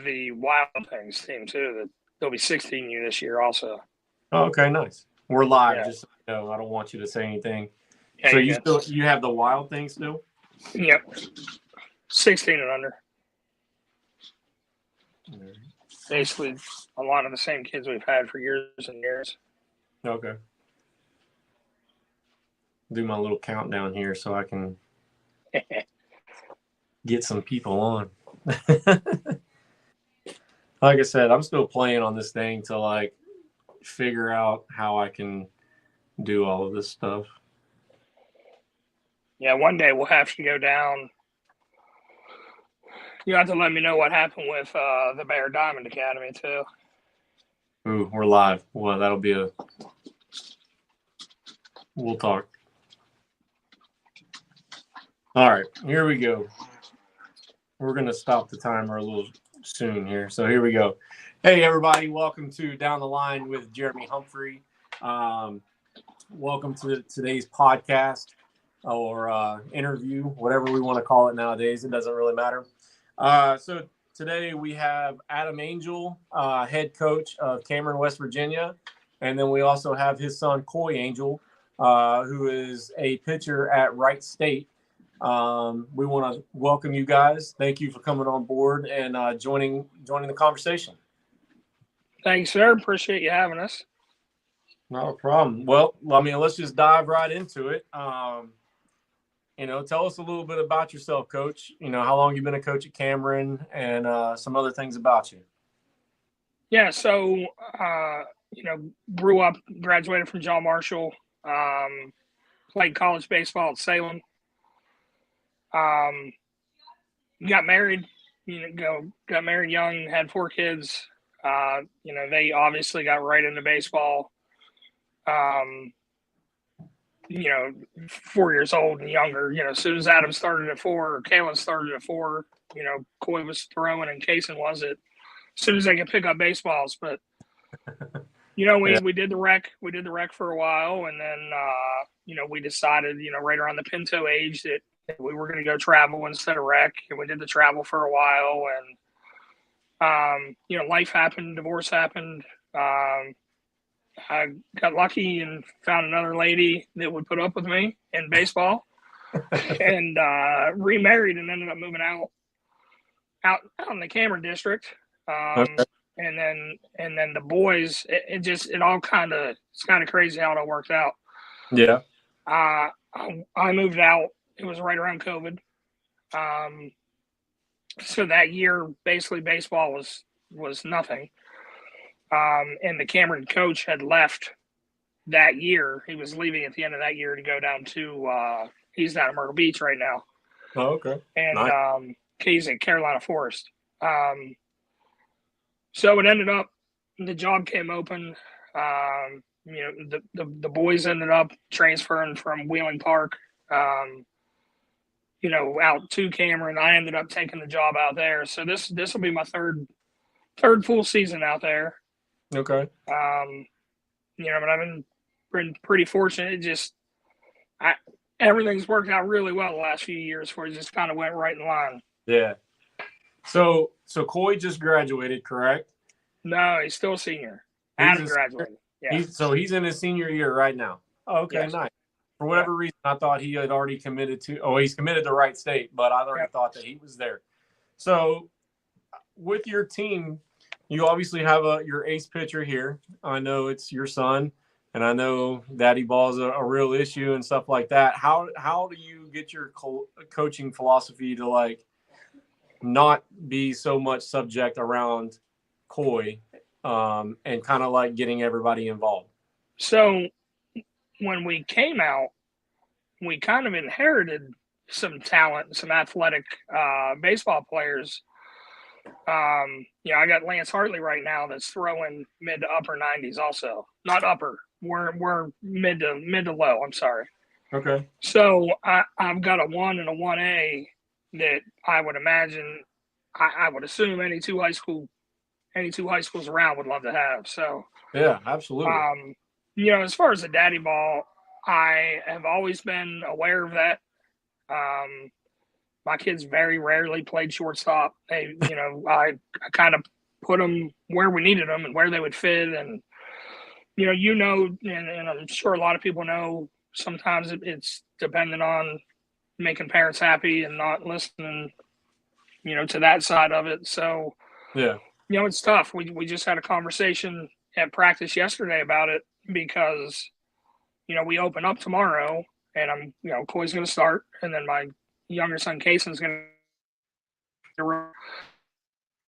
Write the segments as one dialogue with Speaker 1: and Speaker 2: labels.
Speaker 1: the Wild Things team too. That there'll be 16U this year also.
Speaker 2: Oh, okay, nice. We're live.
Speaker 1: Yeah.
Speaker 2: Just so you know, I don't want you to say anything.
Speaker 1: Yeah,
Speaker 2: so you have the Wild Thing still?
Speaker 1: Yep. 16 and under. Basically, a lot of the same kids we've had for years and years.
Speaker 2: Okay. Do my little countdown here so I can get some people on. Like I said, I'm still playing on this thing to like figure out how I can do all of this stuff.
Speaker 1: Yeah, one day we'll have to go down. You have to let me know what happened with the Bear Diamond Academy too.
Speaker 2: Ooh, we're live. Well, that'll be we'll talk. All right, here we go. We're going to stop the timer a little soon here. So here we go. Hey, everybody. Welcome to Down the Line with Jeremy Humphrey. Welcome to today's podcast or interview, whatever we want to call it nowadays. It doesn't really matter. So today we have Adam Angel, head coach of Cameron, West Virginia. And then we also have his son, Coy Angel, who is a pitcher at Wright State. We want to welcome you guys. Thank you for coming on board and joining the conversation.
Speaker 1: Thanks, sir. Appreciate you having us.
Speaker 2: Not a problem. Well, I mean, let's just dive right into it. Tell us a little bit about yourself, Coach. How long you've been a coach at Cameron and some other things about you.
Speaker 1: Yeah, so, grew up, graduated from John Marshall, played college baseball at Salem. Got married, got married young, had 4 kids. They obviously got right into baseball. 4 years old and younger, as soon as Adam started at 4, or Kalen started at 4, Coy was throwing and Kaysen was it. As soon as they could pick up baseballs, but we did the rec for a while, and then we decided right around the Pinto age that we were going to go travel instead of rec, and we did the travel for a while, and life happened, divorce happened. I got lucky and found another lady that would put up with me in baseball, and remarried, and ended up moving out in the Cameron district.
Speaker 2: Okay.
Speaker 1: And then the boys, it's kind of crazy how it all worked out.
Speaker 2: Yeah.
Speaker 1: I moved out. It was right around COVID. So that year, basically baseball was nothing. And the Cameron coach had left that year. He was leaving at the end of that year to go down to he's down at Myrtle Beach right now.
Speaker 2: Oh, okay.
Speaker 1: And
Speaker 2: nice.
Speaker 1: He's at Carolina Forest. So it ended up, the job came open. The boys ended up transferring from Wheeling Park, out to Cameron. I ended up taking the job out there. So this will be my third full season out there.
Speaker 2: Okay.
Speaker 1: But I've been pretty fortunate. Everything's worked out really well the last few years where it just kind of went right in line.
Speaker 2: Yeah. So Coy just graduated, correct?
Speaker 1: No, he's still a senior. Adam graduated. Yeah.
Speaker 2: He's in his senior year right now. Oh, okay, yes. Nice. For whatever reason, I thought he had already committed to. Oh, he's committed to Wright State, but I already thought that he was there. So, with your team, you obviously have your ace pitcher here. I know it's your son, and I know Daddy Ball's a real issue and stuff like that. How do you get your coaching philosophy to not be so much subject around Coy, and kind of getting everybody involved?
Speaker 1: So when we came out, we kind of inherited some talent, some athletic baseball players. I got Lance Hartley right now that's throwing mid to upper 90s also. Not upper. We're mid to low, I'm sorry.
Speaker 2: Okay.
Speaker 1: So I've got a 1 and a 1A that I would imagine, I would assume any two high schools around would love to have. So
Speaker 2: yeah, absolutely.
Speaker 1: As far as the daddy ball, I have always been aware of that. My kids very rarely played shortstop. I kind of put them where we needed them and where they would fit. And, and I'm sure a lot of people know, sometimes it's dependent on making parents happy and not listening, to that side of it. So,
Speaker 2: yeah,
Speaker 1: it's tough. We just had a conversation at practice yesterday about it because, we open up tomorrow and Coy's going to start. And then my younger son, Kaysen's going to,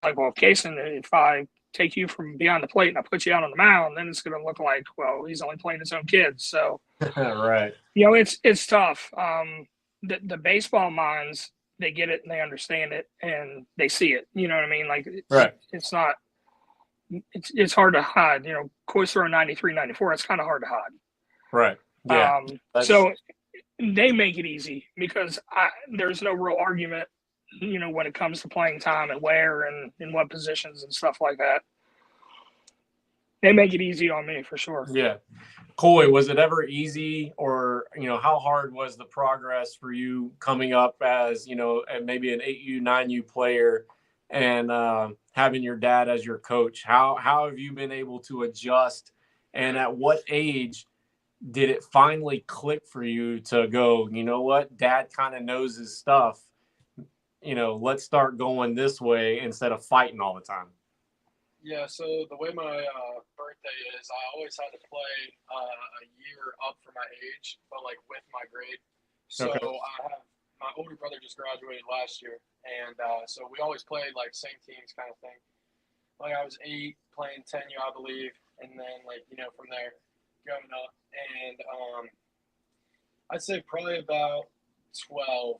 Speaker 1: like, well, Kaysen, if I take you from behind the plate and I put you out on the mound, then it's going to look like, well, he's only playing his own kids. So,
Speaker 2: right.
Speaker 1: It's tough. The baseball minds, they get it and they understand it and they see it. You know what I mean? Like,
Speaker 2: Right.
Speaker 1: It's not. It's hard to hide. Coy's throwing 93, 94. It's kind of hard to hide.
Speaker 2: Right. Yeah.
Speaker 1: So they make it easy because there's no real argument, when it comes to playing time and where and in what positions and stuff like that. They make it easy on me for sure.
Speaker 2: Yeah. Coy, was it ever easy, or, how hard was the progress for you coming up as, maybe an 8U, 9U player and having your dad as your coach? How have you been able to adjust, and at what age did it finally click for you to go, you know what, Dad kind of knows his stuff, let's start going this way instead of fighting all the time?
Speaker 3: Yeah, so the way my birthday is, I always had to play a year up for my age, but like with my grade. So
Speaker 2: Okay.
Speaker 3: I have my older brother just graduated last year, and so we always played like same teams kind of thing. Like I was 8 playing 10U, I believe, and then from there going up, and I'd say probably about 12.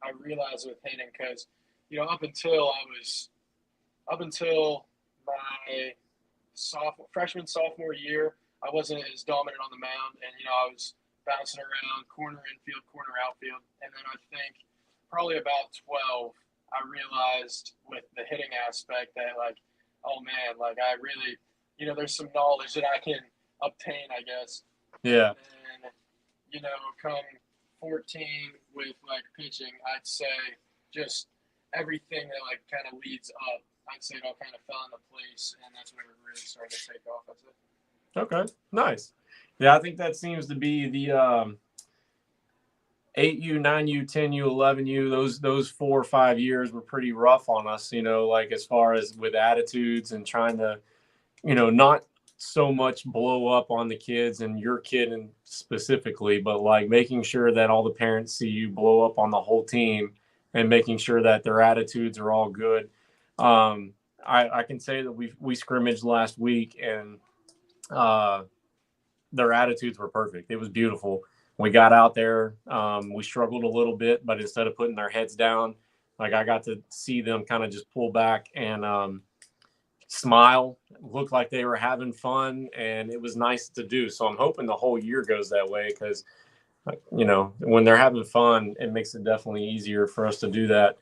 Speaker 3: I realized with hitting because up until my freshman, sophomore year, I wasn't as dominant on the mound, and I was bouncing around corner infield, corner outfield, and then I think probably about 12, I realized with the hitting aspect that like, oh man, like I really, there's some knowledge that I can obtain, I guess.
Speaker 2: Yeah.
Speaker 3: And come 14 with like pitching, I'd say just everything that like kind of leads up, I'd say it all kind of fell into place, and that's when it really started to take off. That's it.
Speaker 2: Okay, nice. Yeah, I think that seems to be the 8U, 9U, 10U, 11U. Those 4 or 5 years were pretty rough on us, like as far as with attitudes and trying to, not so much blow up on the kids and your kid and specifically, but like making sure that all the parents see you blow up on the whole team and making sure that their attitudes are all good. I can say that we scrimmaged last week, and their attitudes were perfect. It was beautiful. We got out there. We struggled a little bit, but instead of putting their heads down, like I got to see them kind of just pull back and smile, look like they were having fun, and it was nice to do. So I'm hoping the whole year goes that way because, when they're having fun, it makes it definitely easier for us to do that.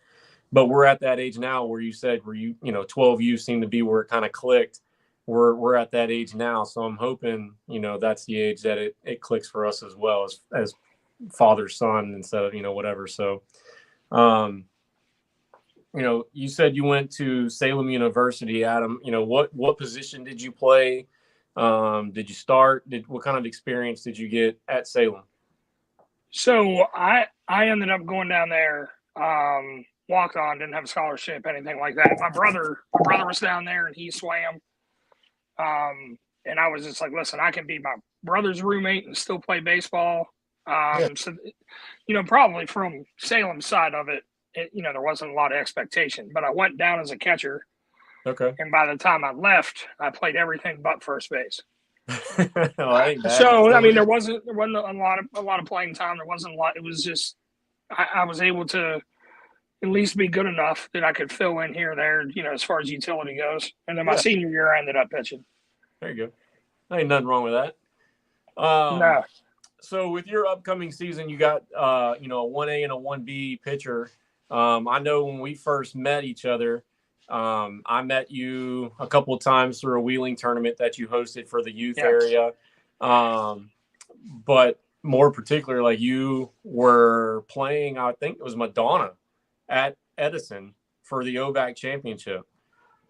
Speaker 2: But we're at that age now where you said 12U seemed to be where it kind of clicked. We're at that age now. So I'm hoping, that's the age that it clicks for us as well as father, son, instead of, whatever. So, you said you went to Salem University, Adam. What position did you play? Did you start? What kind of experience did you get at Salem?
Speaker 1: So I ended up going down there, walked on, didn't have a scholarship, anything like that. My brother was down there and he swam. And I was just like, listen, I can be my brother's roommate and still play baseball. So, probably from Salem's side of it, there wasn't a lot of expectation, but I went down as a catcher.
Speaker 2: Okay.
Speaker 1: And by the time I left, I played everything but first base.
Speaker 2: Well,
Speaker 1: so, I mean, there wasn't a lot of playing time. There wasn't a lot. It was just, I was able to at least be good enough that I could fill in here or there, as far as utility goes. And then my senior year, I ended up pitching.
Speaker 2: There you go. Ain't nothing wrong with that.
Speaker 1: No.
Speaker 2: So with your upcoming season, you got, a 1A and a 1B pitcher. I know when we first met each other, I met you a couple of times through a wheeling tournament that you hosted for the youth area. But more particular, like you were playing, I think it was Madonna at Edison for the OVAC championship.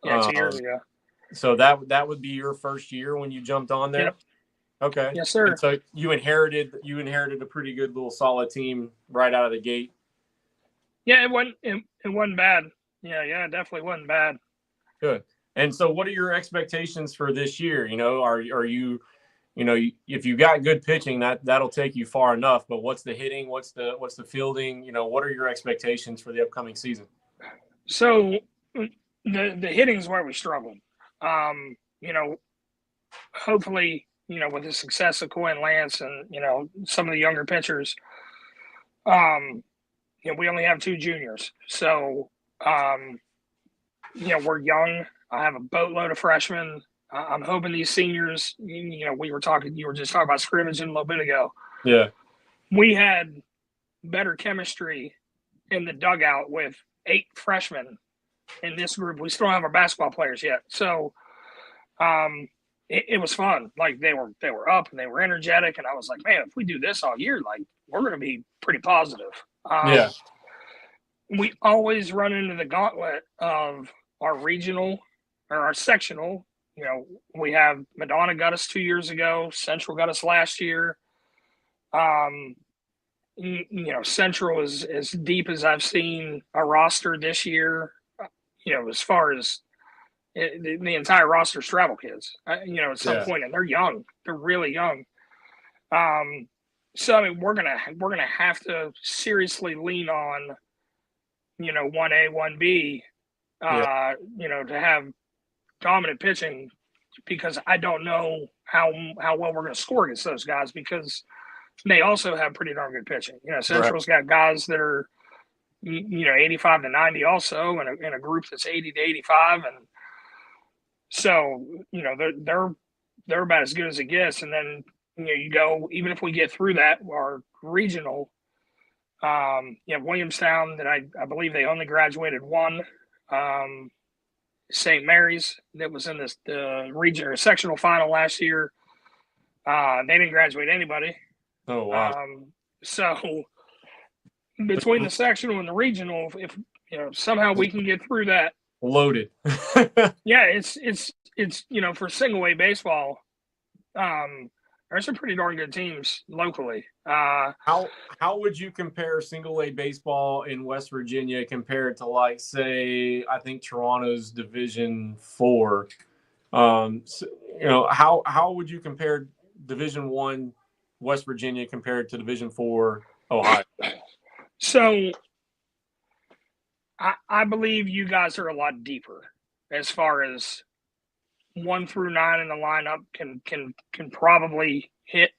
Speaker 1: Yeah, 2 years ago.
Speaker 2: So that would be your first year when you jumped on there?
Speaker 1: Yep.
Speaker 2: Okay.
Speaker 1: Yes, sir.
Speaker 2: And so you inherited a pretty good little solid team right out of the gate.
Speaker 1: Yeah, it wasn't bad. Yeah, it definitely wasn't bad.
Speaker 2: Good. And so what are your expectations for this year? Are you, if you got good pitching, that'll take you far enough, but what's the hitting? What's the fielding? What are your expectations for the upcoming season?
Speaker 1: So the hitting's where we struggled. Hopefully, with the success of Coy and Lance and, some of the younger pitchers, we only have 2 juniors. So, we're young. I have a boatload of freshmen. I'm hoping these seniors, you were just talking about scrimmaging a little bit ago.
Speaker 2: Yeah.
Speaker 1: We had better chemistry in the dugout with 8 freshmen in this group. We still don't have our basketball players yet. So, it was fun. Like they were up and they were energetic. And I was like, man, if we do this all year, like we're going to be pretty positive.
Speaker 2: Yeah.
Speaker 1: We always run into the gauntlet of our regional or our sectional. We have Madonna got us 2 years ago. Central got us last year. Central is as deep as I've seen a roster this year. As far as the entire roster's travel kids. At some point, and they're young. They're really young. So I mean, we're gonna have to seriously lean on, 1A, 1B, to have dominant pitching, because I don't know how well we're going to score against those guys, because they also have pretty darn good pitching. Central's got guys that are, 85 to 90 also, in a group that's 80 to 85, and so they're about as good as it gets. And then you go, even if we get through that, our regional. You have Williamstown that I believe they only graduated 1. St. Mary's that was in the region or sectional final last year. They didn't graduate anybody.
Speaker 2: Oh wow!
Speaker 1: So between the sectional and the regional, if somehow we can get through that,
Speaker 2: loaded.
Speaker 1: Yeah, it's for single A baseball. There's some pretty darn good teams locally.
Speaker 2: How would you compare single A baseball in West Virginia compared to, like, say, I think Toronto's Division 4? How would you compare Division 1 West Virginia compared to Division 4 Ohio?
Speaker 1: So I believe you guys are a lot deeper as far as 1 through 9 in the lineup can probably hit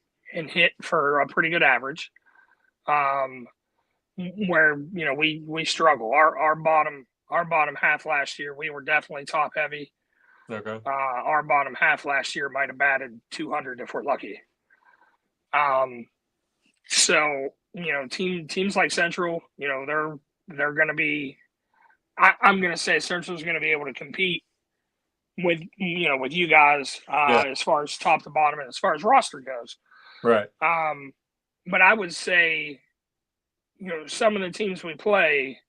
Speaker 1: for a pretty good average. Where we struggle. Our bottom half last year, we were definitely top heavy.
Speaker 2: Okay.
Speaker 1: Our bottom half last year might have batted 200 if we're lucky. So teams like Central, they're going to be. I'm going to say Central's going to be able to compete with you guys as far as top to bottom and as far as roster goes.
Speaker 2: Right.
Speaker 1: But I would say, some of the teams we play,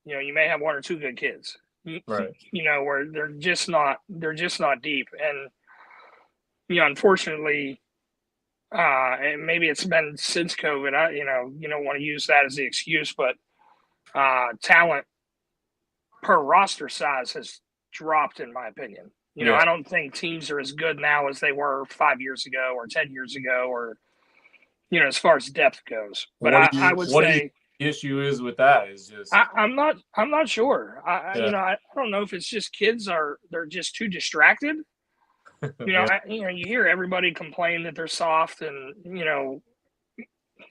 Speaker 1: you may have 1 or 2 good kids.
Speaker 2: Right.
Speaker 1: Where they're just not deep. And unfortunately, and maybe it's been since COVID, you don't want to use that as the excuse, but talent per roster size has dropped, in my opinion. I don't think teams are as good now as they were 5 years ago or 10 years ago, or as far as depth goes. But I would say
Speaker 2: the issue is with that is just
Speaker 1: I'm not sure. I don't know if it's just they're just too distracted. You hear everybody complain that they're soft, and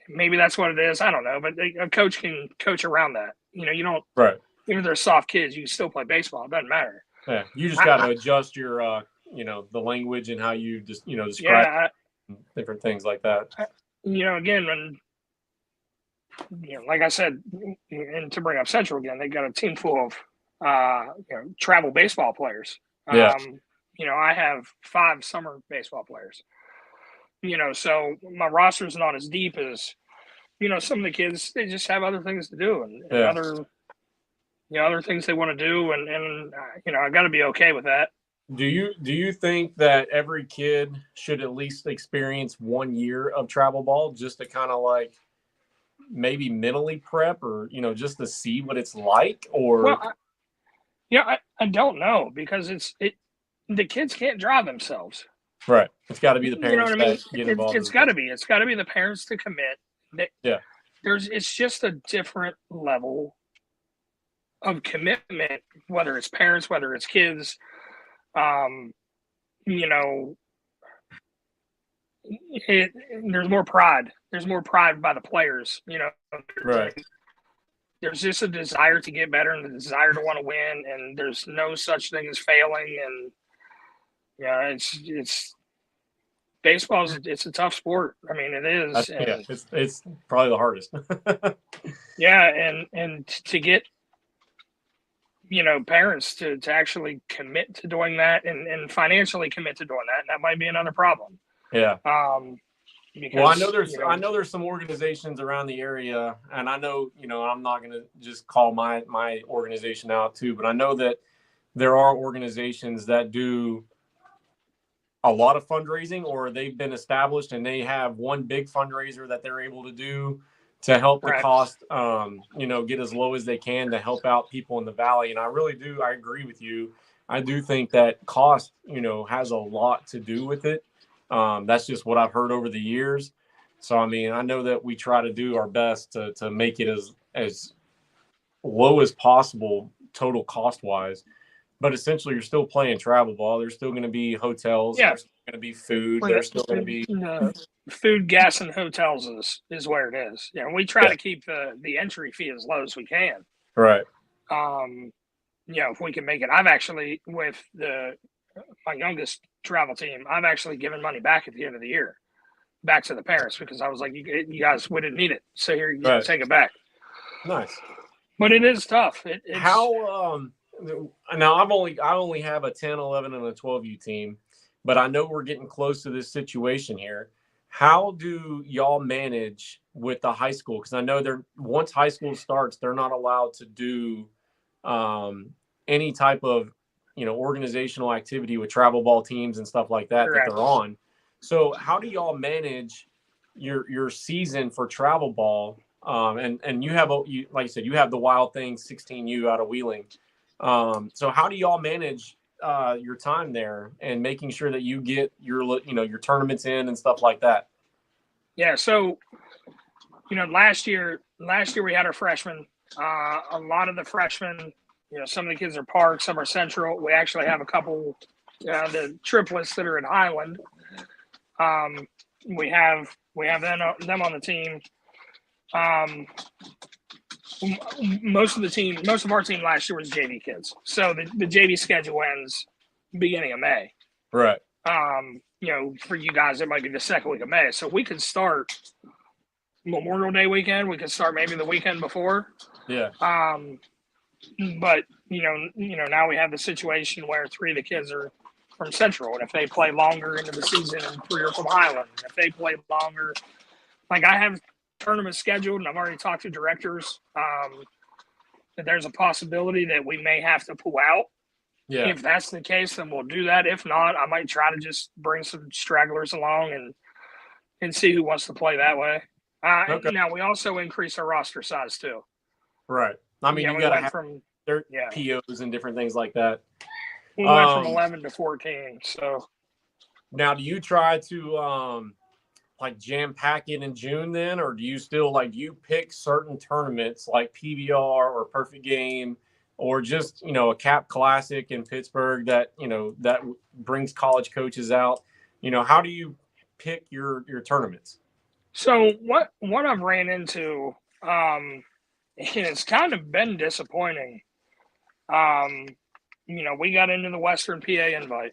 Speaker 1: maybe that's what it is. I don't know, but a coach can coach around that. You don't.
Speaker 2: Right.
Speaker 1: Even if they're soft kids, you can still play baseball. It doesn't matter.
Speaker 2: Yeah, you just got to adjust your, the language and how you just, describe different things like that.
Speaker 1: Again, when, like I said, and to bring up Central again, they got a team full of, travel baseball players.
Speaker 2: Yeah.
Speaker 1: I have 5 summer baseball players. So my roster is not as deep as, some of the kids. They just have other things to do and other other things they want to do, and I got to be okay with that.
Speaker 2: Do you think that every kid should at least experience 1 year of travel ball just to kind of like maybe mentally prep, or just to see what it's like? Or
Speaker 1: Well, I don't know, because the kids can't drive themselves.
Speaker 2: right, it's got to be the
Speaker 1: You know
Speaker 2: parents
Speaker 1: what I mean?
Speaker 2: that get involved.
Speaker 1: It's got to be. It's got to be the parents to commit.
Speaker 2: Yeah.
Speaker 1: It's just a different level of commitment, whether it's parents, whether it's kids. Um, you know, there's more pride. There's more pride by the players.
Speaker 2: Right.
Speaker 1: There's just a desire to get better and the desire to want to win, and there's no such thing as failing. And it's baseball. It's a tough sport. I mean, it is.
Speaker 2: Yeah, it's probably the hardest.
Speaker 1: Yeah, and to get parents to actually commit to doing that, and financially commit to doing that, and that might be another problem.
Speaker 2: Yeah.
Speaker 1: Because,
Speaker 2: well, I know there's some organizations around the area, and I know I'm not going to just call my organization out too, but I know that there are organizations that do a lot of fundraising, or they've been established and they have one big fundraiser that they're able to do to help the cost, get as low as they can to help out people in the valley. And I agree with you. I do think that cost, has a lot to do with it. That's just what I've heard over the years. So, I mean, I know that we try to do our best to make it as low as possible total cost wise. But essentially, you're still playing travel ball. There's still going to be hotels.
Speaker 1: Yeah.
Speaker 2: There's going to be food. There's still going to be
Speaker 1: food, gas, and hotels is where it is. We try to keep the entry fee as low as we can.
Speaker 2: Right.
Speaker 1: If we can make it. I've actually, with my youngest travel team, I've actually given money back at the end of the year, back to the parents, because I was like, you guys, we didn't need it, so here, take it back.
Speaker 2: Nice.
Speaker 1: But it is tough.
Speaker 2: How now I only have a 10, 11, and a 12U team, but I know we're getting close to this situation here. How do y'all manage with the high school? Because I know once high school starts, they're not allowed to do any type of organizational activity with travel ball teams and stuff like that that they're on. So how do y'all manage your season for travel ball? And you have like you said, you have the Wild Thing 16U out of Wheeling. So how do y'all manage your time there and making sure that you get your tournaments in and stuff like that?
Speaker 1: Yeah. So, last year we had our freshmen. A lot of the freshmen, some of the kids are Park, some are Central. We actually have a couple, the triplets that are in Highland. We have them on the team. Most of our team last year was JV kids. So the JV schedule ends beginning of May.
Speaker 2: Right.
Speaker 1: For you guys, it might be the second week of May. So we could start Memorial Day weekend. We could start maybe the weekend before.
Speaker 2: Yeah.
Speaker 1: But now we have the situation where 3 of the kids are from Central, and if they play longer into the season, and 3 are from Highland, and if they play longer, like I have tournaments scheduled, and I've already talked to directors that there's a possibility that we may have to pull out.
Speaker 2: Yeah.
Speaker 1: If that's the case, then we'll do that. If not, I might try to just bring some stragglers along and see who wants to play that way. Okay. Now we also increase our roster size too.
Speaker 2: Right. I mean, you got to have their POs and different things like that.
Speaker 1: We went from 11 to 14. So
Speaker 2: now, do you try to like jam pack it in June then, or do you still do you pick certain tournaments like PBR or Perfect Game, or just a Cap Classic in Pittsburgh that that brings college coaches out? How do you pick your tournaments?
Speaker 1: So what I've ran into, it's kind of been disappointing. We got into the Western PA invite,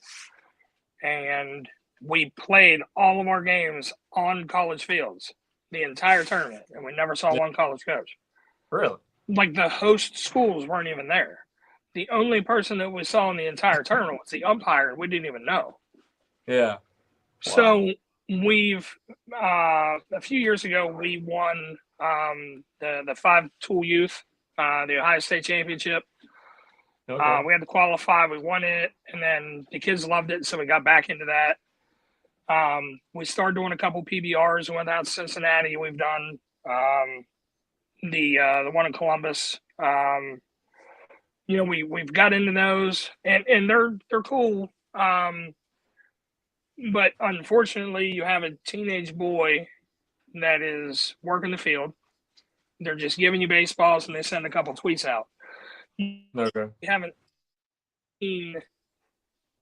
Speaker 1: and we played all of our games on college fields the entire tournament, and we never saw one college coach.
Speaker 2: Really?
Speaker 1: Like the host schools weren't even there. The only person that we saw in the entire tournament was the umpire, and we didn't even know.
Speaker 2: Yeah. Wow.
Speaker 1: So we've a few years ago we won the 5 tool youth the Ohio State Championship.
Speaker 2: Okay.
Speaker 1: We had to qualify. We won it, and then the kids loved it, so we got back into that. We started doing a couple PBRs. We went out to Cincinnati. We've done the one in Columbus. We've got into those, and they're cool. But unfortunately, you have a teenage boy that is working the field. They're just giving you baseballs, and they send a couple tweets out.
Speaker 2: Okay.
Speaker 1: We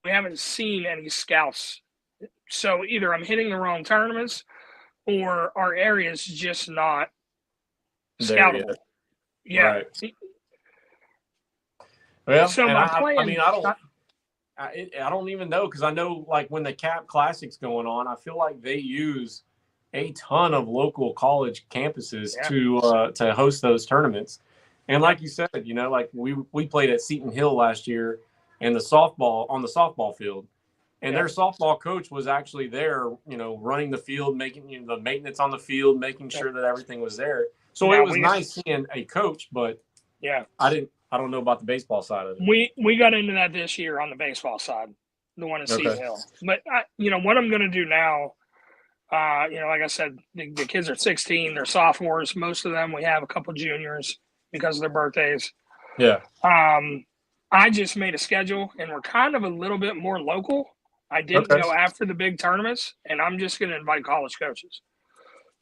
Speaker 1: haven't seen any scouts. So either I'm hitting the wrong tournaments, or our area is just not scoutable. Yeah.
Speaker 2: Right. Well,
Speaker 1: so my plan.
Speaker 2: I don't even know, because I know, like, when the Cap Classic's going on, I feel like they use a ton of local college campuses to host those tournaments. And like you said, like we played at Seton Hill last year and on the softball field. And their softball coach was actually there, running the field, making the maintenance on the field, making sure that everything was there. So it was nice seeing a coach, but I don't know about the baseball side of it.
Speaker 1: We got into that this year on the baseball side, the one in Seton Hill. But what I'm going to do now, like I said, the kids are 16, they're sophomores. Most of them, we have a couple juniors because of their birthdays.
Speaker 2: Yeah.
Speaker 1: I just made a schedule, and we're kind of a little bit more local. I didn't go after the big tournaments, and I'm just going to invite college coaches.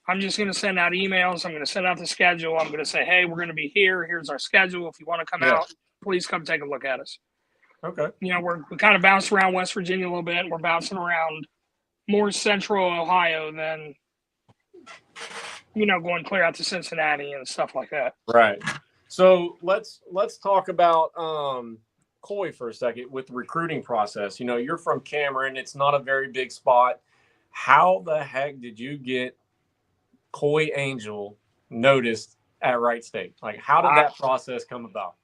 Speaker 1: I'm just going to send out emails. I'm going to send out the schedule. I'm going to say, hey, we're going to be here. Here's our schedule. If you want to come out, please come take a look at us.
Speaker 2: Okay.
Speaker 1: We kind of bounced around West Virginia a little bit. We're bouncing around more central Ohio than, going clear out to Cincinnati and stuff like that.
Speaker 2: Right. So let's talk about Coy for a second with the recruiting process. You're from Cameron. It's not a very big spot. How the heck did you get Coy Angel noticed at Wright State? Like, how did that process come about?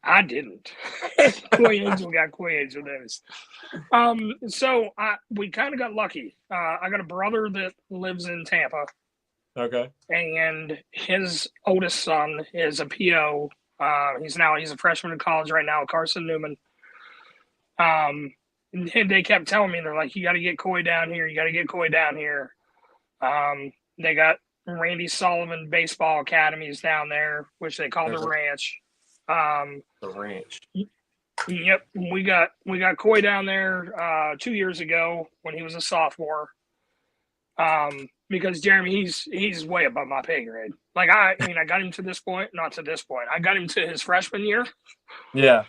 Speaker 1: I didn't. Coy Angel got Coy Angel noticed. So we kind of got lucky. I got a brother that lives in Tampa.
Speaker 2: Okay.
Speaker 1: And his oldest son is a PO. He's a freshman in college right now, Carson Newman. And they kept telling me, they're like, you got to get Coy down here. You got to get Coy down here. They got Randy Sullivan baseball academies down there, which they call the Ranch.
Speaker 2: The Ranch.
Speaker 1: Yep. We got Coy down there 2 years ago when he was a sophomore. Because Jeremy, he's way above my pay grade. Like I got him to this point, not to this point. I got him to his freshman year.
Speaker 2: Yeah.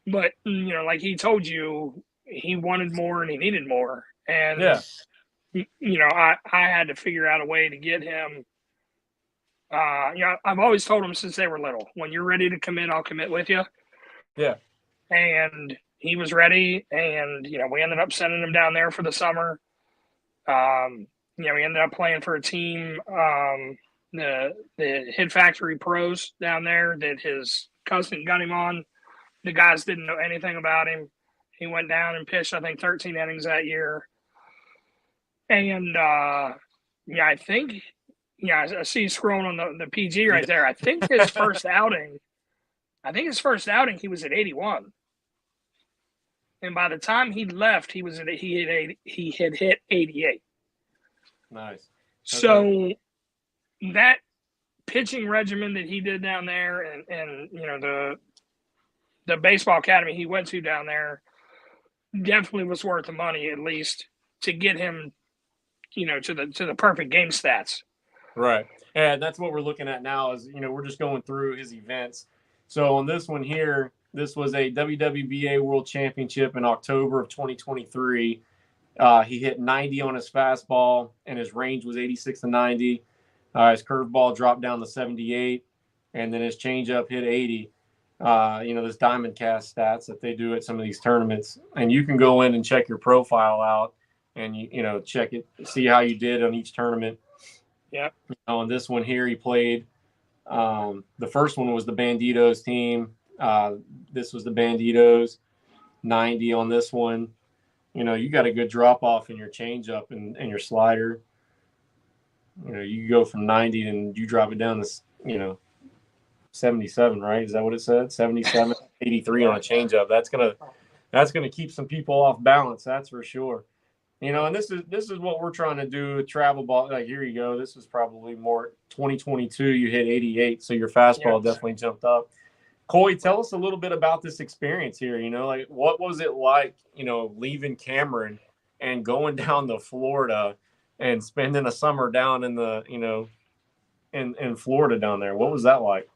Speaker 1: But like he told you, he wanted more and he needed more. And I had to figure out a way to get him. I've always told him since they were little, when you're ready to commit, I'll commit with you.
Speaker 2: Yeah.
Speaker 1: And he was ready, and we ended up sending him down there for the summer. We ended up playing for a team, the Hit Factory Pros down there that his cousin got him on. The guys didn't know anything about him. He went down and pitched, I think, 13 innings that year. And, I think, I see you scrolling on the PG right there. I think his first outing, he was at 81. And by the time he left, he had hit 88.
Speaker 2: Nice. Okay.
Speaker 1: So that pitching regimen that he did down there, and the baseball academy he went to down there, definitely was worth the money, at least to get him, to the perfect game stats.
Speaker 2: Right. And that's what we're looking at now is, we're just going through his events. So on this one here, this was a WWBA World Championship in October of 2023. He hit 90 on his fastball, and his range was 86 to 90. His curveball dropped down to 78, and then his changeup hit 80. This diamond cast stats that they do at some of these tournaments. And you can go in and check your profile out and, check it, see how you did on each tournament.
Speaker 1: Yep.
Speaker 2: On this one here, he played. The first one was the Banditos team. This was the Banditos, 90 on this one. You got a good drop off in your changeup and your slider. You go from 90 and you drop it down to, 77, right? Is that what it said? 77, 83 on a changeup. That's gonna keep some people off balance. That's for sure. And this is what we're trying to do with travel ball. Like, here you go. This was probably more 2022. You hit 88, so your fastball definitely jumped up. Coy, tell us a little bit about this experience here. Like, what was it like, leaving Cameron and going down to Florida and spending a summer down in the, in Florida down there? What was that like?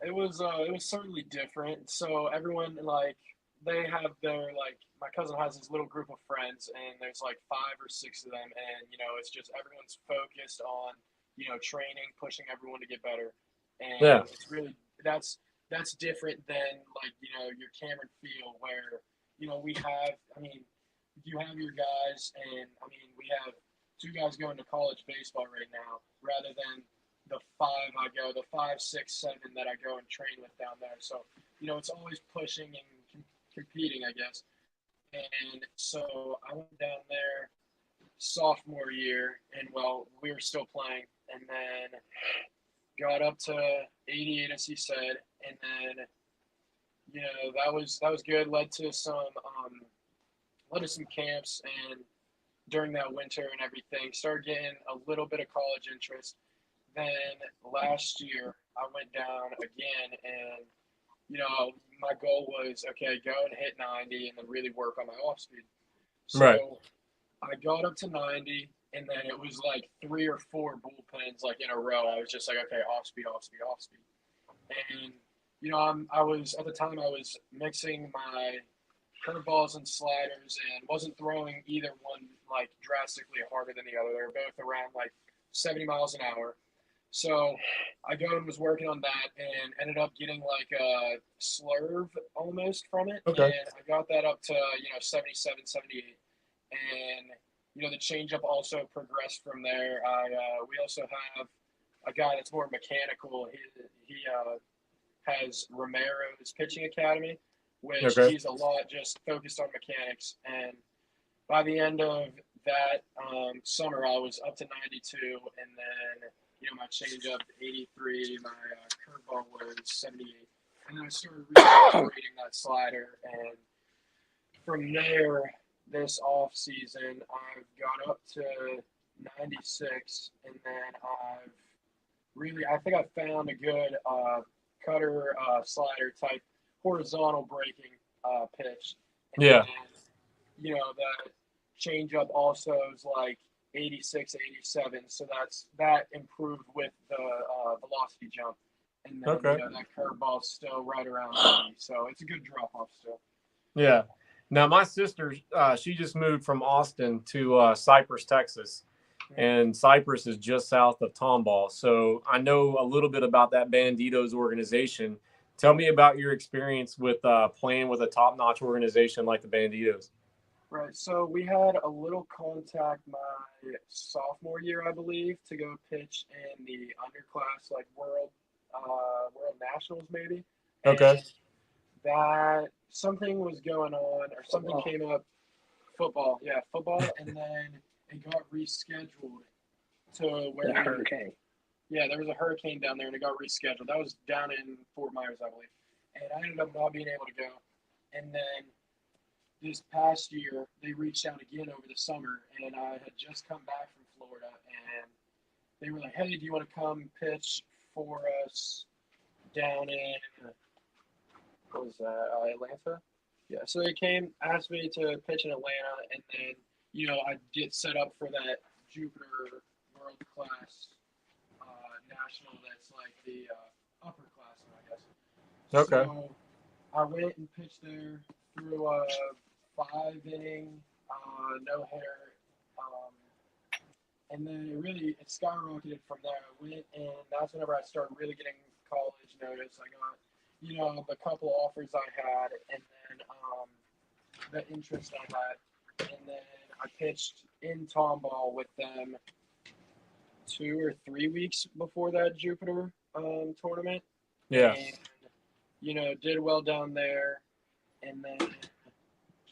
Speaker 3: It was certainly different. So everyone, like, they have their, like, my cousin has his little group of friends, and there's like 5 or 6 of them, and it's just everyone's focused on training, pushing everyone to get better, and it's really that's different than, like, your Cameron Field, where we have, I mean, you have your guys, and I mean, we have 2 guys going to college baseball right now, rather than the 5, 6, 7 that I go and train with down there. So, it's always pushing and competing, I guess. And so I went down there sophomore year, and we were still playing, and then got up to 88, as he said, and then that was good. Led to some camps, and during that winter and everything, started getting a little bit of college interest. Then last year I went down again, and my goal was, okay, go and hit 90 and then really work on my off speed. So I got up to 90, and then it was like 3 or 4 bullpens like in a row. I was just like, okay, off speed. And I was, at the time, I was mixing my curveballs and sliders, and wasn't throwing either one like drastically harder than the other. They were both around like 70 miles an hour. So I was working on that, and ended up getting like a slurve almost from it.
Speaker 2: Okay.
Speaker 3: And I got that up to, 77, 78. And, the changeup also progressed from there. We also have a guy that's more mechanical. He has Romero's pitching academy, which he's a lot just focused on mechanics. And by the end of that summer, I was up to 92, and then my changeup 83, my curveball was 78, and then I started reading that slider. And from there, this off season, I've got up to 96, and then I think I found a good cutter slider type horizontal breaking pitch. And then, the changeup also is like 86, 87. So that improved with the velocity jump. And then that curveball's still right around 90. So it's a good drop off still.
Speaker 2: Yeah. Now my sister, she just moved from Austin to Cypress, Texas. And Cypress is just south of Tomball. So I know a little bit about that Banditos organization. Tell me about your experience with playing with a top-notch organization like the Banditos.
Speaker 3: Right. So we had a little contact my sophomore year, I believe, to go pitch in the underclass, like World Nationals, maybe.
Speaker 2: Okay.
Speaker 3: And that something was going on, or something came up. Football, and then it got rescheduled to where
Speaker 1: hurricane.
Speaker 3: Yeah, there was a hurricane down there, and it got rescheduled. That was down in Fort Myers, I believe. And I ended up not being able to go. And then this past year, they reached out again over the summer, and I had just come back from Florida, and they were like, hey, do you want to come pitch for us down in, what was that, Atlanta? Yeah, so they came, asked me to pitch in Atlanta, and then, I'd get set up for that Jupiter World Class National that's like the upperclassmen, I guess.
Speaker 2: Okay.
Speaker 3: So I went and pitched there, through a 5-inning no-hitter, and then it skyrocketed from there. I went, and that's whenever I started really getting college notice. I got, the couple offers I had, and then the interest I had, and then I pitched in Tomball with them 2 or 3 weeks before that Jupiter tournament.
Speaker 2: Yeah.
Speaker 3: And, did well down there, and then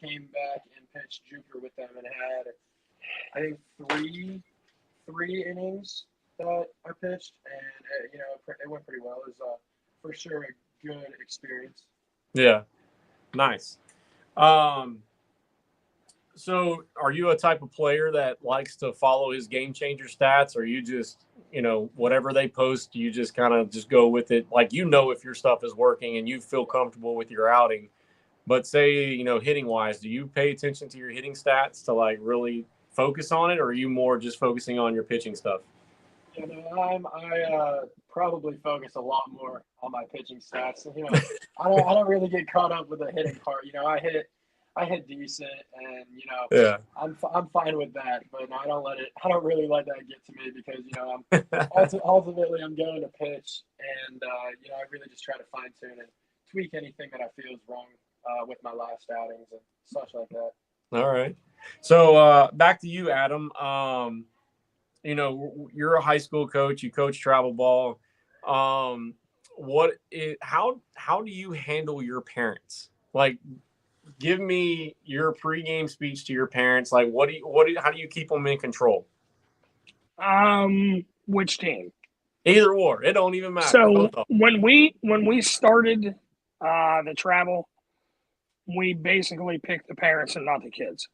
Speaker 3: came back and pitched Jupiter with them, and had, I think, three innings that I pitched, and it went pretty well. It was for sure a good experience.
Speaker 2: Yeah. Nice. So are you a type of player that likes to follow his game changer stats, or you just, whatever they post, you just kind of just go with it? Like, if your stuff is working and you feel comfortable with your outing, but say, hitting wise, do you pay attention to your hitting stats to like really focus on it? Or are you more just focusing on your pitching stuff?
Speaker 3: I probably focus a lot more on my pitching stats. I don't really get caught up with the hitting part. I hit decent, and
Speaker 2: Yeah.
Speaker 3: I'm fine with that. But I don't really let that get to me, because ultimately I'm going to pitch, and I really just try to fine tune and tweak anything that I feel is wrong with my last outings and such like that.
Speaker 2: All right. So back to you, Adam. You're a high school coach. You coach travel ball. How do you handle your parents? Like, give me your pregame speech to your parents. Like, how do you keep them in control?
Speaker 1: Which team?
Speaker 2: Either or, it don't even matter.
Speaker 1: So when we started the travel, we basically picked the parents and not the kids.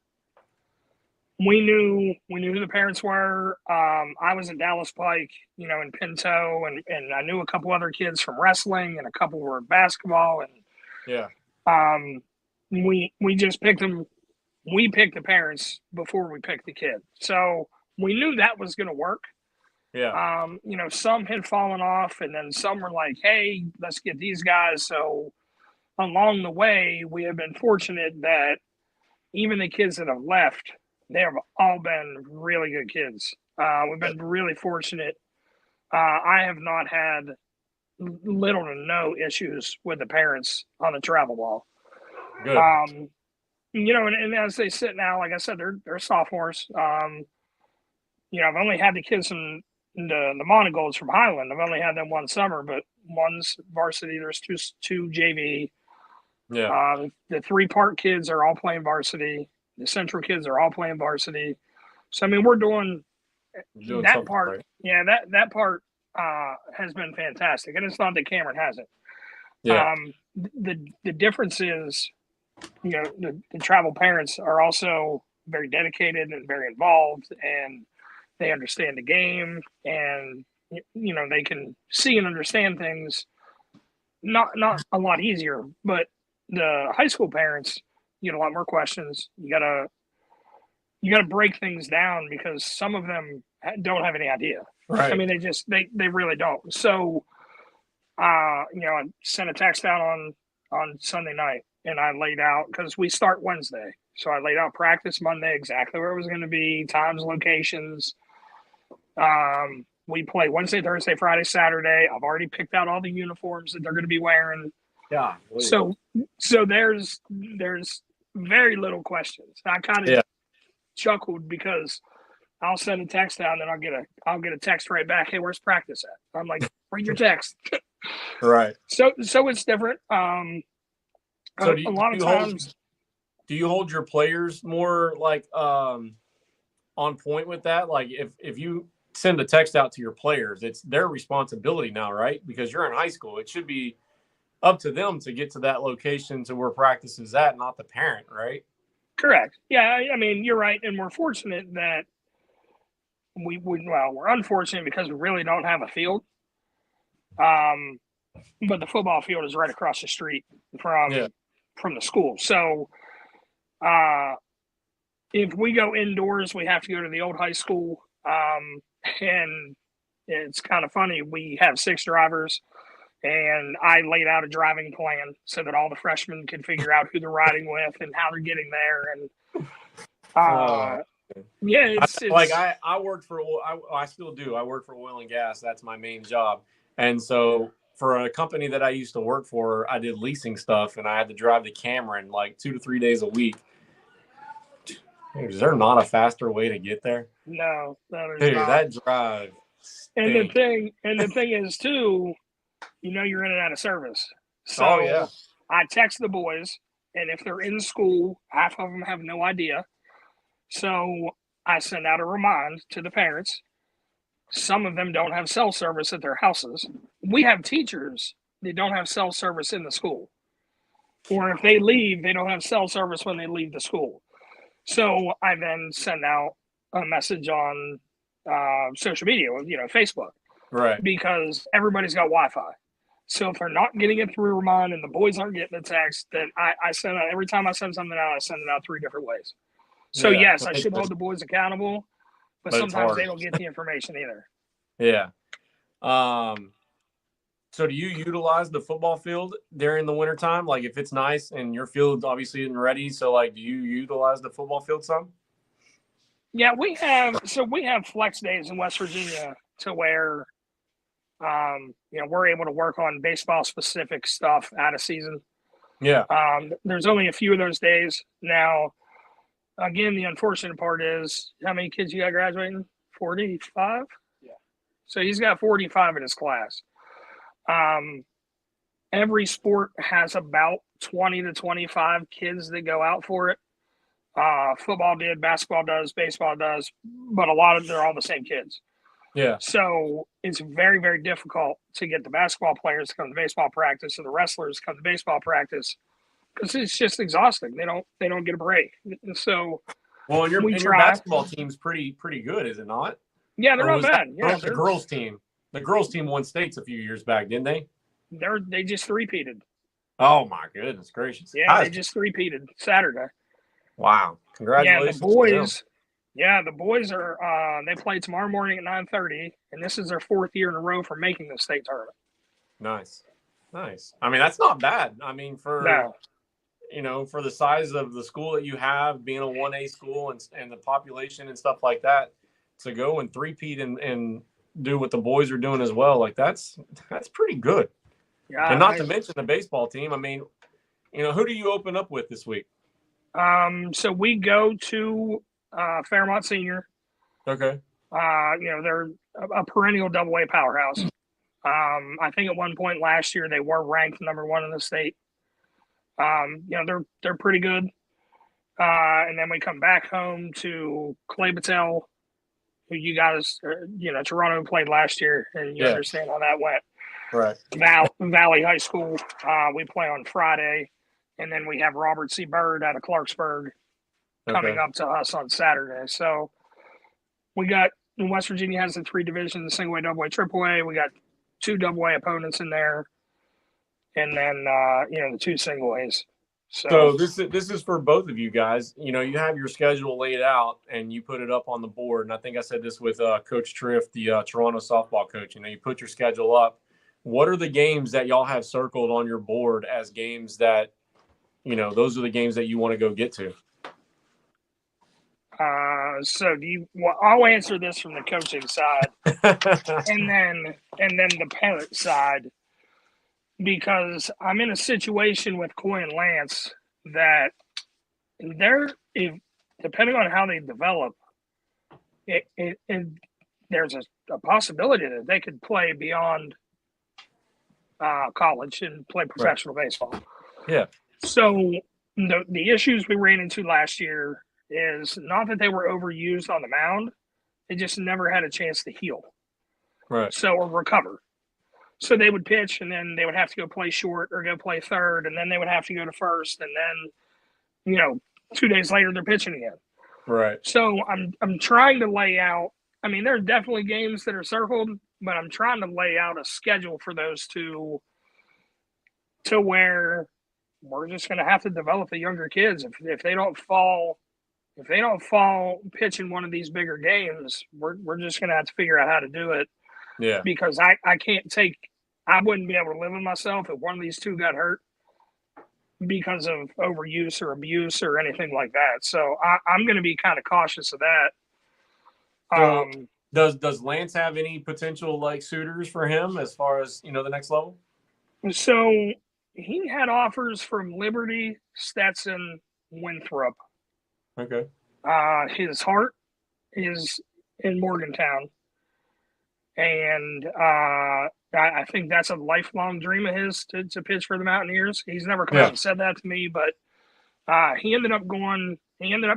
Speaker 1: We knew who the parents were. I was at Dallas Pike, in Pinto, and I knew a couple other kids from wrestling, and a couple were basketball, and
Speaker 2: yeah.
Speaker 1: We just picked them. We picked the parents before we picked the kid, so we knew that was going to work.
Speaker 2: Yeah.
Speaker 1: Some had fallen off, and then some were like, "Hey, let's get these guys." So along the way, we have been fortunate that even the kids that have left, they have all been really good kids. We've been really fortunate. I have not had little to no issues with the parents on the travel ball.
Speaker 2: Good.
Speaker 1: And as they sit now, like I said, they're sophomores. I've only had the kids from the Monogolds from Highland. I've only had them one summer, but one's varsity. There's two JV.
Speaker 2: Yeah.
Speaker 1: The 3 Park kids are all playing varsity. The Central kids are all playing varsity. So we're doing that part. Right. Yeah, that part has been fantastic, and it's not that Cameron hasn't.
Speaker 2: Yeah.
Speaker 1: The difference is, the travel parents are also very dedicated and very involved, and they understand the game, and they can see and understand things. Not a lot easier, but the high school parents, you get a lot more questions. You gotta break things down, because some of them don't have any idea.
Speaker 2: Right.
Speaker 1: They really don't. So, I sent a text out on Sunday night, and I laid out, because we start Wednesday. So I laid out practice Monday, exactly where it was going to be, times, locations. We play Wednesday, Thursday, Friday, Saturday. I've already picked out all the uniforms that they're going to be wearing.
Speaker 2: Yeah.
Speaker 1: So there's very little questions. I kind of chuckled, because I'll send a text out, and then I'll get a text right back. Hey, where's practice at? I'm like, read your text.
Speaker 2: Right.
Speaker 1: So it's different. So a lot of times,
Speaker 2: do you hold your players more like on point with that? Like, if you send a text out to your players, it's their responsibility now, right? Because you're in high school. It should be up to them to get to that location to where practice is at, not the parent, right?
Speaker 1: Correct. Yeah, you're right, and we're fortunate that we're unfortunate because we really don't have a field. But the football field is right across the street from the school. So, if we go indoors, we have to go to the old high school. And it's kind of funny. We have 6 drivers, and I laid out a driving plan so that all the freshmen could figure out who they're riding with and how they're getting there. And it's
Speaker 2: like I worked for I still do. I work for oil and gas. That's my main job. And so for a company that I used to work for, I did leasing stuff, and I had to drive to Cameron like 2 to 3 days a week. Is there not a faster way to get there?
Speaker 1: No, there's
Speaker 2: dude,
Speaker 1: not.
Speaker 2: That drive.
Speaker 1: And the thing is too, you're in and out of service. So I text the boys, and if they're in school, half of them have no idea. So I send out a remind to the parents. Some of them don't have cell service at their houses. We have teachers they don't have cell service in the school. Or if they leave, they don't have cell service when they leave the school. So I then send out a message on social media, Facebook.
Speaker 2: Right.
Speaker 1: Because everybody's got Wi-Fi. So if they're not getting it through Ramon and the boys aren't getting the text, then I send out, every time I send something out, I send it out 3 different ways. So yes, I should hold the boys accountable, but sometimes they don't get the information either.
Speaker 2: Yeah. So do you utilize the football field during the wintertime? Like if it's nice and your field obviously isn't ready, so like do you utilize the football field some?
Speaker 1: Yeah, we have flex days in West Virginia to where we're able to work on baseball specific stuff out of season.
Speaker 2: Yeah.
Speaker 1: There's only a few of those days. Now, again, the unfortunate part is how many kids you got graduating? 45?
Speaker 3: Yeah.
Speaker 1: So he's got 45 in his class. Every sport has about 20 to 25 kids that go out for it. Football did, basketball does, baseball does, but they're all the same kids.
Speaker 2: Yeah.
Speaker 1: So it's very, very difficult to get the basketball players to come to baseball practice or the wrestlers to come to baseball practice because it's just exhausting. They don't get a break. So
Speaker 2: well, your basketball team's pretty good, is it not?
Speaker 1: Yeah, they're not bad.
Speaker 2: The girls team. The girls team won states a few years back, didn't they?
Speaker 1: They just three-peated.
Speaker 2: Oh my goodness gracious!
Speaker 1: Yeah, they just three-peated Saturday.
Speaker 2: Wow! Congratulations.
Speaker 1: Yeah, the boys are. They play tomorrow morning at 9:30, and this is their 4th year in a row for making the state tournament.
Speaker 2: Nice. I mean, that's not bad. I mean, for the size of the school that you have, being a 1A school and the population and stuff like that, to go and three-peat and do what the boys are doing as well, like that's pretty good. Yeah, and not to mention the baseball team. I mean, who do you open up with this week?
Speaker 1: So we go to Fairmont Senior.
Speaker 2: Okay.
Speaker 1: They're a perennial AA powerhouse. I think at one point last year they were ranked number 1 in the state. They're pretty good. And then we come back home to Clay Battelle, who you guys, Toronto played last year, and you understand how that went.
Speaker 2: Right.
Speaker 1: Valley High School. We play on Friday, and then we have Robert C. Byrd out of Clarksburg coming up to us on Saturday. So we got West Virginia has the 3 divisions: single A, double A, triple A. We got 2 double A opponents in there, and then the 2 single A's.
Speaker 2: So this is for both of you guys. You have your schedule laid out and you put it up on the board. And I think I said this with Coach Triff, the Toronto softball coach. You put your schedule up. What are the games that y'all have circled on your board as games that, those are the games that you want to go get to?
Speaker 1: I'll answer this from the coaching side and then the parent side, because I'm in a situation with Coy and Lance that depending on how they develop, there's a possibility that they could play beyond college and play professional baseball.
Speaker 2: Yeah.
Speaker 1: So the issues we ran into last year is not that they were overused on the mound. They just never had a chance to heal.
Speaker 2: Right.
Speaker 1: Or recover. So they would pitch, and then they would have to go play short or go play third, and then they would have to go to first, and then, 2 days later they're pitching again.
Speaker 2: Right.
Speaker 1: So I'm trying to lay out. I mean, there are definitely games that are circled, but I'm trying to lay out a schedule for those two to where we're just going to have to develop the younger kids. If they don't fall pitching one of these bigger games, we're just going to have to figure out how to do it.
Speaker 2: Yeah.
Speaker 1: Because I wouldn't be able to live with myself if one of these two got hurt because of overuse or abuse or anything like that. So I'm going to be kind of cautious of that.
Speaker 2: So does Lance have any potential suitors for him as far as, the next level?
Speaker 1: So he had offers from Liberty, Stetson, Winthrop.
Speaker 2: Okay.
Speaker 1: His heart is in Morgantown. And I think that's a lifelong dream of his to pitch for the Mountaineers. He's never come out and said that to me, but he ended up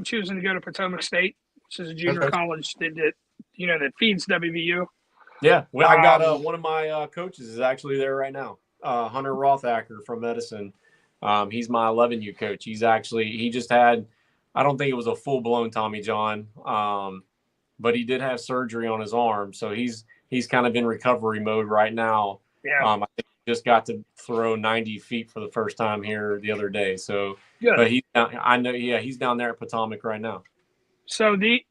Speaker 1: choosing to go to Potomac State, which is a junior college that feeds WVU.
Speaker 2: Yeah, I got one of my coaches is actually there right now. Hunter Rothacker from Edison. He's my 11U coach. He just had, I don't think it was a full blown Tommy John, but he did have surgery on his arm, so he's kind of in recovery mode right now.
Speaker 1: Yeah.
Speaker 2: I think he just got to throw 90 feet for the first time here the other day. So,
Speaker 1: good.
Speaker 2: But he's down there at Potomac right now.
Speaker 1: So they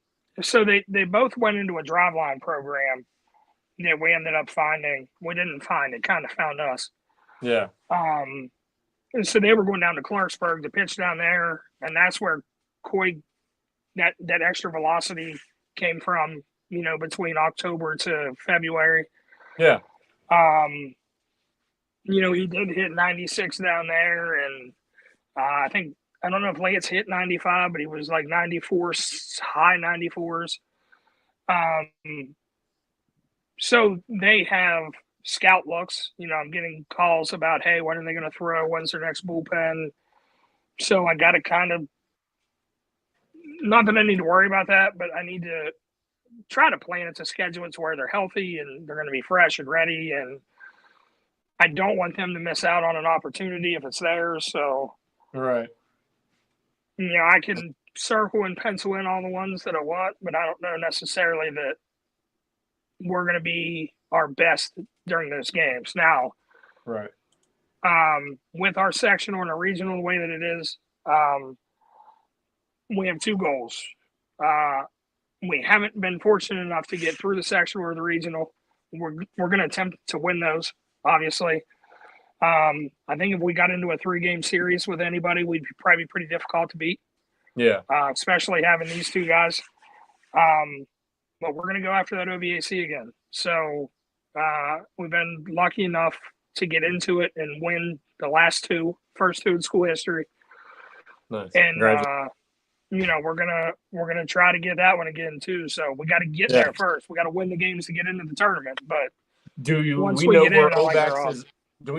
Speaker 1: both went into a driveline program that we ended up finding. We didn't find it; kind of found us.
Speaker 2: Yeah.
Speaker 1: And so they were going down to Clarksburg to pitch down there, and that's where Coy that extra velocity came from. You know, between October to February.
Speaker 2: Yeah.
Speaker 1: You know, he did hit 96 down there, and I don't know if Lance hit 95, but he was like 94, high 94s. So they have scout looks. You know, I'm getting calls about, hey, when are they going to throw? When's their next bullpen? So I got to kind of, not that I need to worry about that, but I need to try to plan it to schedule it to where they're healthy and they're going to be fresh and ready. And I don't want them to miss out on an opportunity if it's theirs. So,
Speaker 2: right.
Speaker 1: You know, I can circle and pencil in all the ones that I want, but I don't know necessarily that we're going to be our best during those games. Now,
Speaker 2: right.
Speaker 1: With our sectional and our regional the way that it is, we have two goals. We haven't been fortunate enough to get through the sectional or the regional. We're going to attempt to win those, obviously. I think if we got into a 3-game series with anybody, we'd probably be pretty difficult to beat.
Speaker 2: Yeah.
Speaker 1: Especially having these two guys. But we're going to go after that OVAC again. So we've been lucky enough to get into it and win the first two in school history.
Speaker 2: Nice.
Speaker 1: And you know, we're gonna try to get that one again too. So we got to get there first. We got to win the games to get into the tournament. But
Speaker 2: do we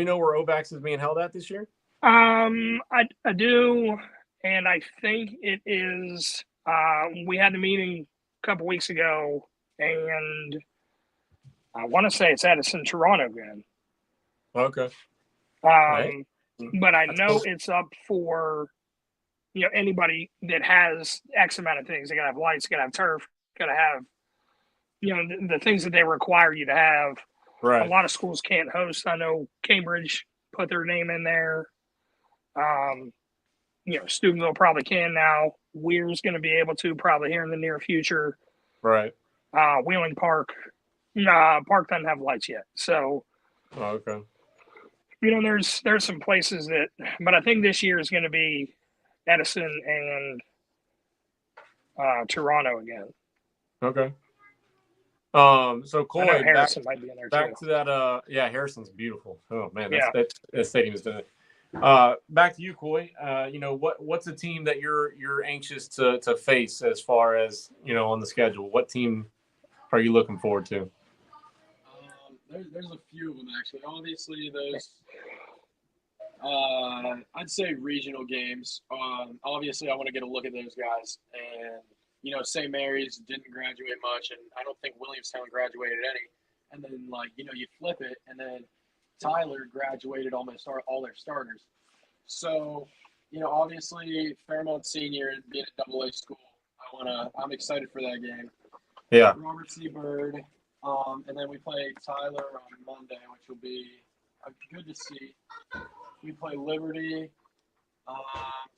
Speaker 2: know where OVAX is being held at this year?
Speaker 1: I do, and I think it is. We had the meeting a couple weeks ago, and I want to say it's Edison, Toronto again.
Speaker 2: Okay.
Speaker 1: Right. But I know it's up for, you know, anybody that has X amount of things. They gotta have lights, gotta have turf, gotta have, you know, the things that they require you to have.
Speaker 2: Right.
Speaker 1: A lot of schools can't host. I know Cambridge put their name in there. You know, Steubenville probably can now. Weir's going to be able to probably here in the near future.
Speaker 2: Right.
Speaker 1: Wheeling Park. Park doesn't have lights yet. So,
Speaker 2: okay.
Speaker 1: You know, there's some places that, but I think this year is going to be Edison and Toronto again.
Speaker 2: Okay. So Coy,
Speaker 1: Harrison might be in there
Speaker 2: back
Speaker 1: too.
Speaker 2: to that. Yeah, Harrison's beautiful. Oh man, that stadium's done it. Back to you, Coy. You know, what's a team that you're anxious to face as far as, you know, on the schedule? What team are you looking forward to?
Speaker 3: There's a few of them actually. Obviously, those I'd say regional games. Obviously, I want to get a look at those guys. And you know, St. Mary's didn't graduate much, and I don't think Williamstown graduated any. And then, like, you know, you flip it, and then Tyler graduated almost all their starters. So, you know, obviously Fairmont Senior being a AA school, I'm excited for that game.
Speaker 2: Yeah.
Speaker 3: Robert C. Bird, and then we play Tyler on Monday, which will be good to see. We play Liberty,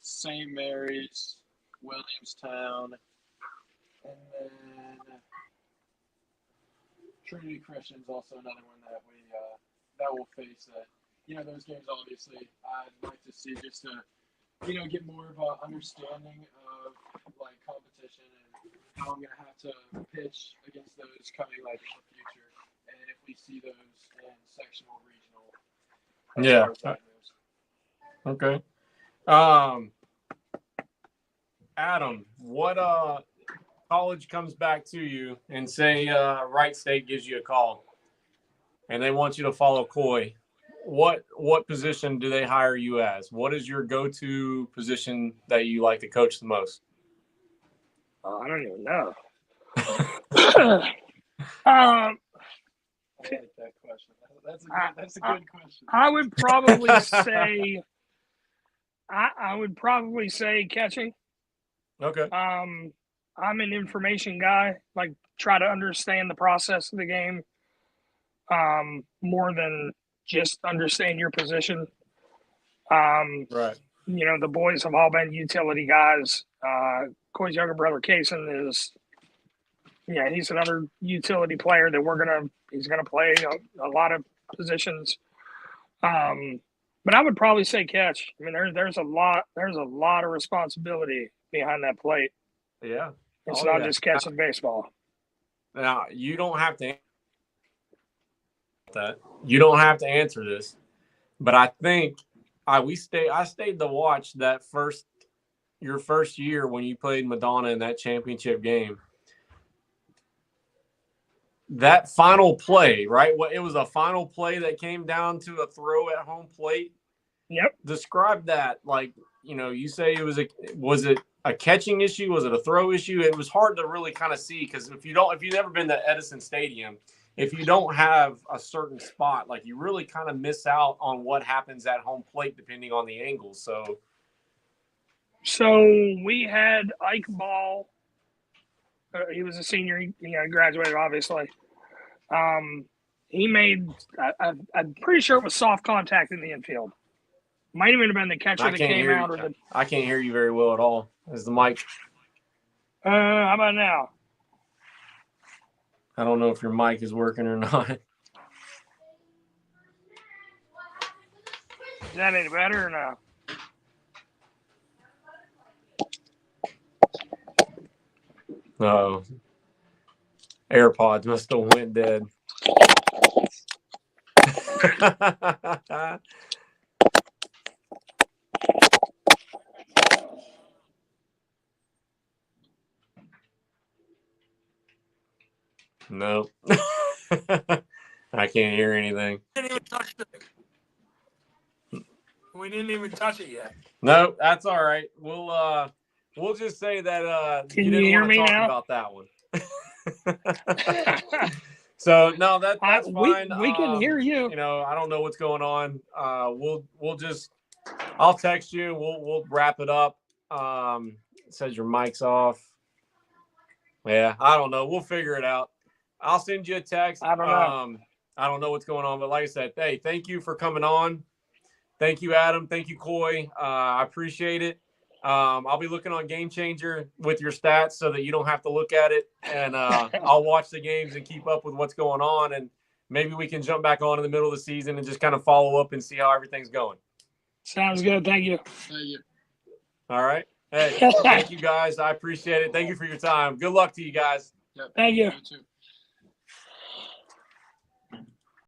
Speaker 3: St. Mary's, Williamstown, and then Trinity Christian's also another one that we'll face. You know, those games obviously I'd like to see just to, you know, get more of an understanding of like competition and how I'm gonna have to pitch against those coming like in the future, and if we see those in sectional, regional.
Speaker 2: Yeah. Okay. Adam, what college comes back to you and say Wright State gives you a call and they want you to follow Coy, what position do they hire you as? What is your go-to position that you like to coach the most?
Speaker 1: I don't even know.
Speaker 3: I like that question. That's a good question.
Speaker 1: I would probably say I would probably say catching.
Speaker 2: Okay.
Speaker 1: I'm an information guy, like try to understand the process of the game more than just understand your position.
Speaker 2: Right.
Speaker 1: You know, the boys have all been utility guys. Coy's younger brother, Kaysen, is, yeah, he's another utility player that he's gonna play a lot of positions. But I would probably say catch. I mean, there's a lot of responsibility behind that plate.
Speaker 2: Yeah.
Speaker 1: It's not just catching baseball.
Speaker 2: Now you don't have to You don't have to answer this, but I think I stayed to watch your first year when you played Madonna in that championship game. That final play, right? It was a final play that came down to a throw at home plate.
Speaker 1: Yep.
Speaker 2: Describe that. Like, you say was it a catching issue? Was it a throw issue? It was hard to really kind of see because if you've never been to Edison Stadium, if you don't have a certain spot, like you really kind of miss out on what happens at home plate depending on the angle. So
Speaker 1: we had Ike Ball. He was a senior. He graduated, obviously. He made, I'm pretty sure it was soft contact in the infield. Might even have been the catcher that came out.
Speaker 2: I can't hear you very well at all. Is the mic?
Speaker 1: How about now?
Speaker 2: I don't know if your mic is working or not.
Speaker 1: Is that any better or no?
Speaker 2: No. AirPods must have went dead. No. I can't hear anything.
Speaker 4: We didn't even touch it. We didn't even touch it yet.
Speaker 2: No, that's all right. We'll just say that
Speaker 1: Can
Speaker 2: you didn't
Speaker 1: hear
Speaker 2: want
Speaker 1: me
Speaker 2: to talk
Speaker 1: now?
Speaker 2: about that one. So no, that's fine.
Speaker 1: We can hear you.
Speaker 2: I don't know what's going on. I'll text you. We'll wrap it up. It says your mic's off. Yeah, I don't know. We'll figure it out. I'll send you a text.
Speaker 1: I don't know.
Speaker 2: I don't know what's going on, but like I said, hey, thank you for coming on. Thank you, Adam. Thank you, Coy. I appreciate it. I'll be looking on Game Changer with your stats so that you don't have to look at it. And I'll watch the games and keep up with what's going on. And maybe we can jump back on in the middle of the season and just kind of follow up and see how everything's going.
Speaker 1: Sounds good. Thank you.
Speaker 3: Thank you.
Speaker 2: All right. Hey, thank you, guys. I appreciate it. Thank you for your time. Good luck to you guys.
Speaker 3: Yep.
Speaker 1: Thank you.
Speaker 3: too.